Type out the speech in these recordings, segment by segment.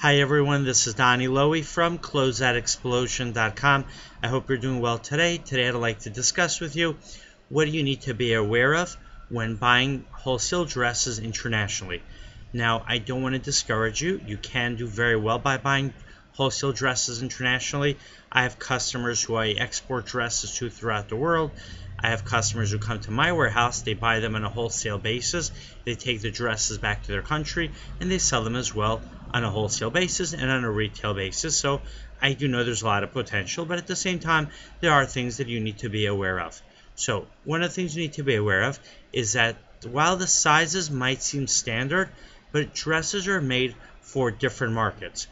Hi everyone, this is Donny Lowy from Closeout I hope you're doing well today. Today I'd like to discuss with you what do you need to be aware of when buying wholesale dresses internationally. Now, I don't want to discourage you. You can do very well by buying wholesale dresses internationally. I have customers who I export dresses to throughout the world. I have customers who come to my warehouse, they buy them on a wholesale basis, they take the dresses back to their country, and they sell them as well on a wholesale basis and on a retail basis. So I do know there's a lot of potential, but at the same time, there are things that you need to be aware of. So one of the things you need to be aware of is that while the sizes might seem standard, but dresses are made for different markets.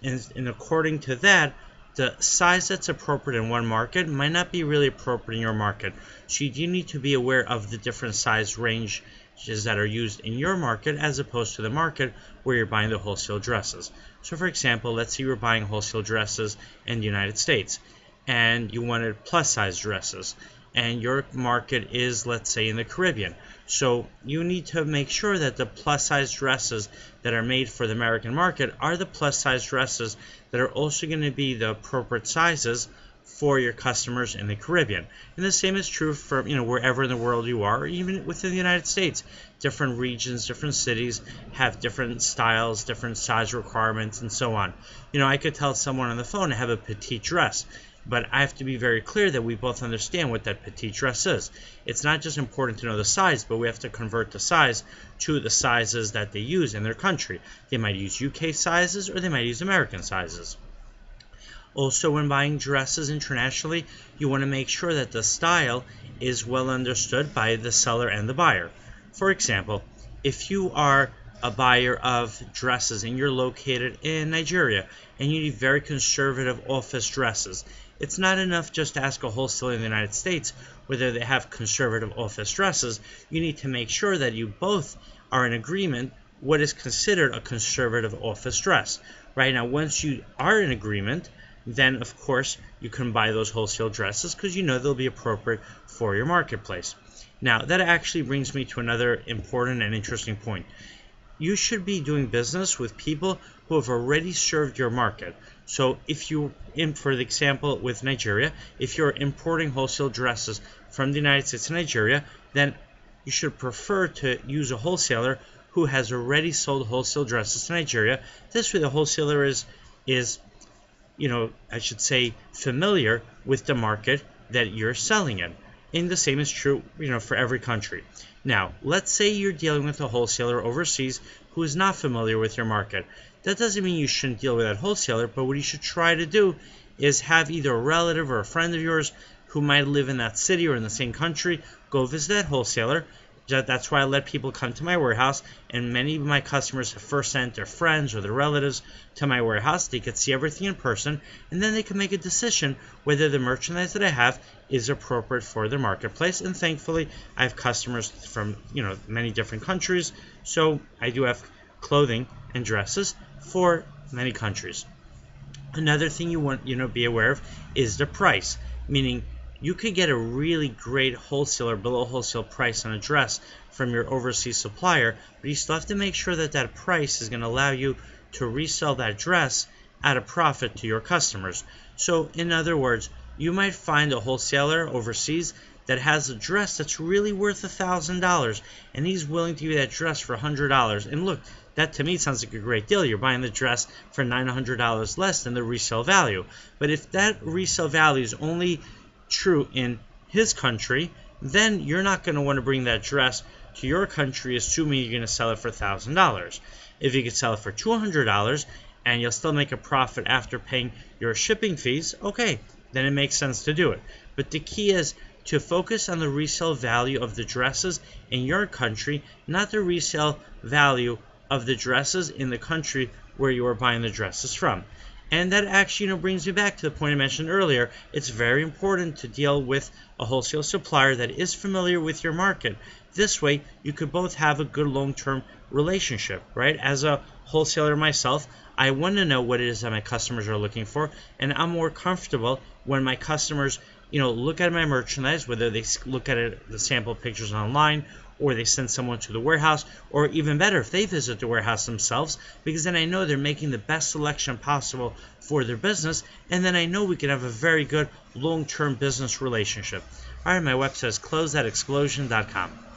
And according to that, the size that's appropriate in one market might not be really appropriate in your market. So you do need to be aware of the different size ranges that are used in your market as opposed to the market where you're buying the wholesale dresses. So for example, let's say you're buying wholesale dresses in the United States and you wanted plus size dresses, and your market is, let's say, in the Caribbean. So you need to make sure that the plus size dresses that are made for the American market are the plus size dresses that are also going to be the appropriate sizes for your customers in the Caribbean. And the same is true for wherever in the world you are, or even within the United States. Different regions, different cities have different styles, different size requirements, and so on. I could tell someone on the phone to have a petite dress, but I have to be very clear that we both understand what that petite dress is. It's not just important to know the size, but we have to convert the size to the sizes that they use in their country. They might use UK sizes or they might use American sizes. Also, when buying dresses internationally, you want to make sure that the style is well understood by the seller and the buyer. For example, if you are a buyer of dresses and you're located in Nigeria and you need very conservative office dresses, it's not enough just to ask a wholesaler in the United States whether they have conservative office dresses. You need to make sure that you both are in agreement what is considered a conservative office dress. Right now, once you are in agreement, then of course you can buy those wholesale dresses because you know they'll be appropriate for your marketplace. Now, that actually brings me to another important and interesting point. You should be doing business with people who have already served your market. So if you, for the example with Nigeria, if you're importing wholesale dresses from the United States to Nigeria, then you should prefer to use a wholesaler who has already sold wholesale dresses to Nigeria. This way the wholesaler is I should say, familiar with the market that you're selling in. And the same is true, for every country. Now, let's say you're dealing with a wholesaler overseas who is not familiar with your market. That doesn't mean you shouldn't deal with that wholesaler, but what you should try to do is have either a relative or a friend of yours who might live in that city or in the same country go visit that wholesaler. That's why I let people come to my warehouse, and many of my customers have first sent their friends or their relatives to my warehouse. They could see everything in person, and then they can make a decision whether the merchandise that I have is appropriate for their marketplace. And thankfully, I have customers from many different countries, so I do have clothing and dresses for many countries. Another thing you want to be aware of is the price, meaning you could get a really great wholesale or below wholesale price on a dress from your overseas supplier, but you still have to make sure that that price is going to allow you to resell that dress at a profit to your customers. So in other words, you might find a wholesaler overseas that has a dress that's really worth $1,000, and he's willing to give you that dress for $100. And look, that to me sounds like a great deal. You're buying the dress for $900 less than the resale value. But if that resale value is only true in his country, then you're not going to want to bring that dress to your country assuming you're going to sell it for $1,000. If you could sell it for $200 and you'll still make a profit after paying your shipping fees, okay, then it makes sense to do it. But the key is to focus on the resale value of the dresses in your country, not the resale value of the dresses in the country where you are buying the dresses from. And that actually brings me back to the point I mentioned earlier. It's very important to deal with a wholesale supplier that is familiar with your market. This way, you could both have a good long-term relationship, right? As a wholesaler myself, I want to know what it is that my customers are looking for, and I'm more comfortable when my customers look at my merchandise, whether they look at the sample pictures online or they send someone to the warehouse, or even better, if they visit the warehouse themselves, because then I know they're making the best selection possible for their business, and then I know we can have a very good long-term business relationship. All right, my website is closeoutexplosion.com.